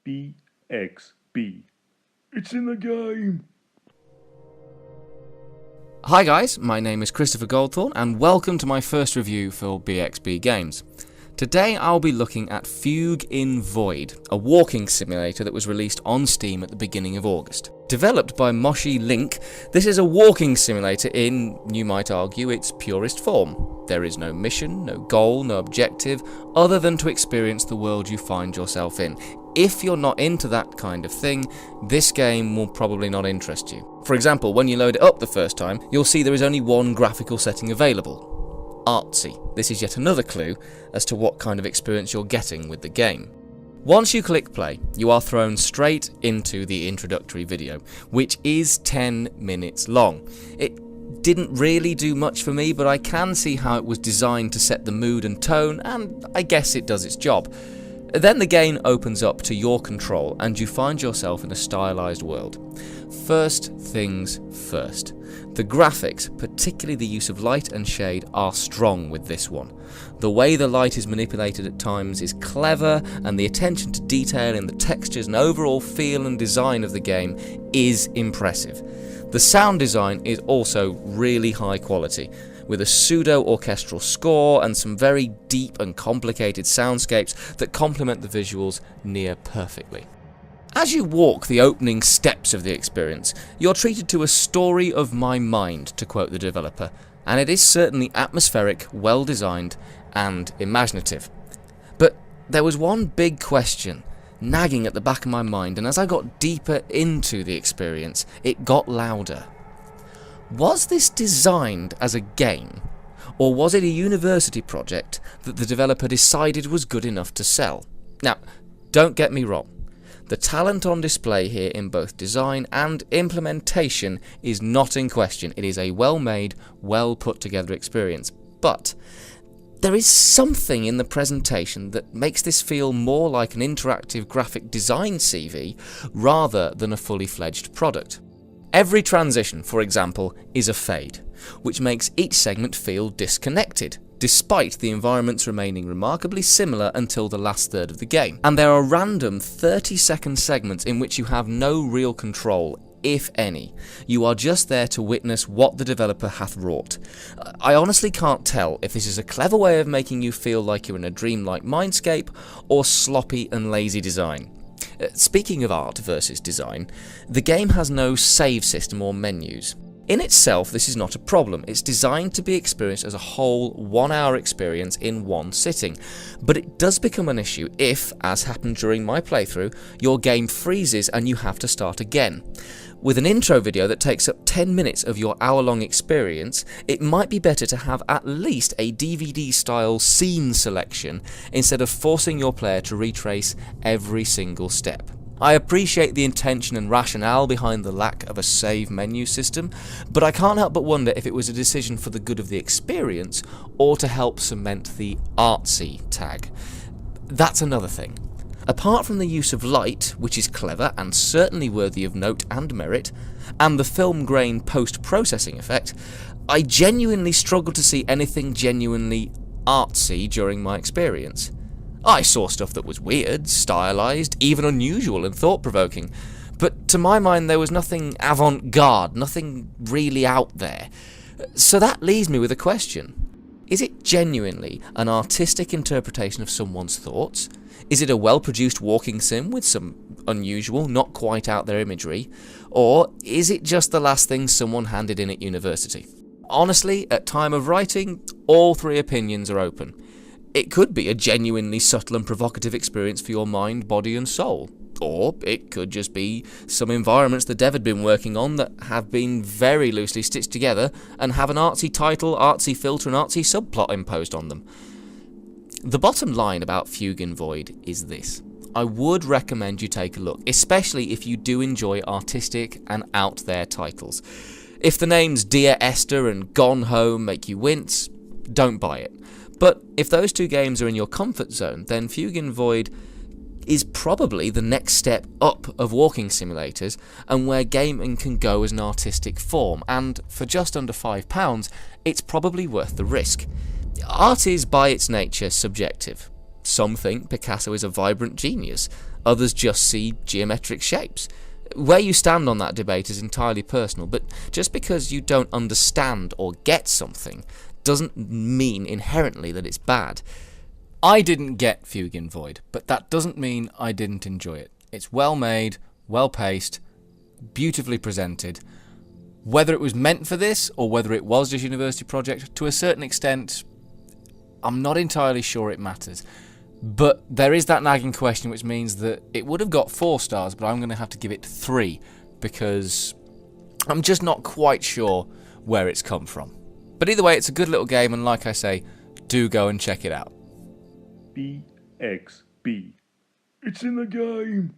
BXB. It's in the game! Hi guys, my name is Christopher Goldthorn and welcome to my first review for BXB Games. Today I'll be looking at Fugue in Void, a walking simulator that was released on Steam at the beginning of August. Developed by Moshi Link, this is a walking simulator in, you might argue, its purest form. There is no mission, no goal, no objective, other than to experience the world you find yourself in. If you're not into that kind of thing, this game will probably not interest you. For example, when you load it up the first time, you'll see there is only one graphical setting available. Artsy. This is yet another clue as to what kind of experience you're getting with the game. Once you click play, you are thrown straight into the introductory video, which is 10 minutes long. It didn't really do much for me, but I can see how it was designed to set the mood and tone, and I guess it does its job. Then the game opens up to your control and you find yourself in a stylized world. First things first. The graphics, particularly the use of light and shade, are strong with this one. The way the light is manipulated at times is clever, and the attention to detail in the textures and overall feel and design of the game is impressive. The sound design is also really high quality, with a pseudo-orchestral score and some very deep and complicated soundscapes that complement the visuals near perfectly. As you walk the opening steps of the experience, you're treated to a story of my mind, to quote the developer, and it is certainly atmospheric, well-designed, and imaginative. But there was one big question nagging at the back of my mind, and as I got deeper into the experience, it got louder. Was this designed as a game, or was it a university project that the developer decided was good enough to sell? Now, don't get me wrong. The talent on display here in both design and implementation is not in question. It is a well-made, well-put-together experience. But there is something in the presentation that makes this feel more like an interactive graphic design CV rather than a fully fledged product. Every transition, for example, is a fade, which makes each segment feel disconnected, despite the environments remaining remarkably similar until the last third of the game. And there are random 30-second segments in which you have no real control, if any. You are just there to witness what the developer hath wrought. I honestly can't tell if this is a clever way of making you feel like you're in a dreamlike mindscape, or sloppy and lazy design. Speaking of art versus design, the game has no save system or menus. In itself, this is not a problem. It's designed to be experienced as a whole 1-hour experience in one sitting. But it does become an issue if, as happened during my playthrough, your game freezes and you have to start again. With an intro video that takes up 10 minutes of your hour-long experience, it might be better to have at least a DVD-style scene selection instead of forcing your player to retrace every single step. I appreciate the intention and rationale behind the lack of a save menu system, but I can't help but wonder if it was a decision for the good of the experience or to help cement the artsy tag. That's another thing. Apart from the use of light, which is clever and certainly worthy of note and merit, and the film grain post-processing effect, I genuinely struggled to see anything genuinely artsy during my experience. I saw stuff that was weird, stylized, even unusual and thought-provoking, but to my mind there was nothing avant-garde, nothing really out there. So that leaves me with a question. Is it genuinely an artistic interpretation of someone's thoughts? Is it a well-produced walking sim with some unusual, not quite out there imagery? Or is it just the last thing someone handed in at university? Honestly, at time of writing, all three opinions are open. It could be a genuinely subtle and provocative experience for your mind, body and soul. Or it could just be some environments the dev had been working on that have been very loosely stitched together and have an artsy title, artsy filter and artsy subplot imposed on them. The bottom line about Fugue in Void is this. I would recommend you take a look, especially if you do enjoy artistic and out there titles. If the names Dear Esther and Gone Home make you wince, don't buy it. But if those two games are in your comfort zone, then Fugue in Void is probably the next step up of walking simulators and where gaming can go as an artistic form, and for just under £5, it's probably worth the risk. Art is by its nature subjective. Some think Picasso is a vibrant genius, others just see geometric shapes. Where you stand on that debate is entirely personal, but just because you don't understand or get something doesn't mean inherently that it's bad. I didn't get Fugue in Void, but that doesn't mean I didn't enjoy it. It's well made, well paced, beautifully presented. Whether it was meant for this or whether it was just a university project, to a certain extent, I'm not entirely sure it matters. But there is that nagging question, which means that it would have got 4 stars, but I'm going to have to give it 3 because I'm just not quite sure where it's come from. But either way, it's a good little game, and like I say, do go and check it out. BXB. It's in the game.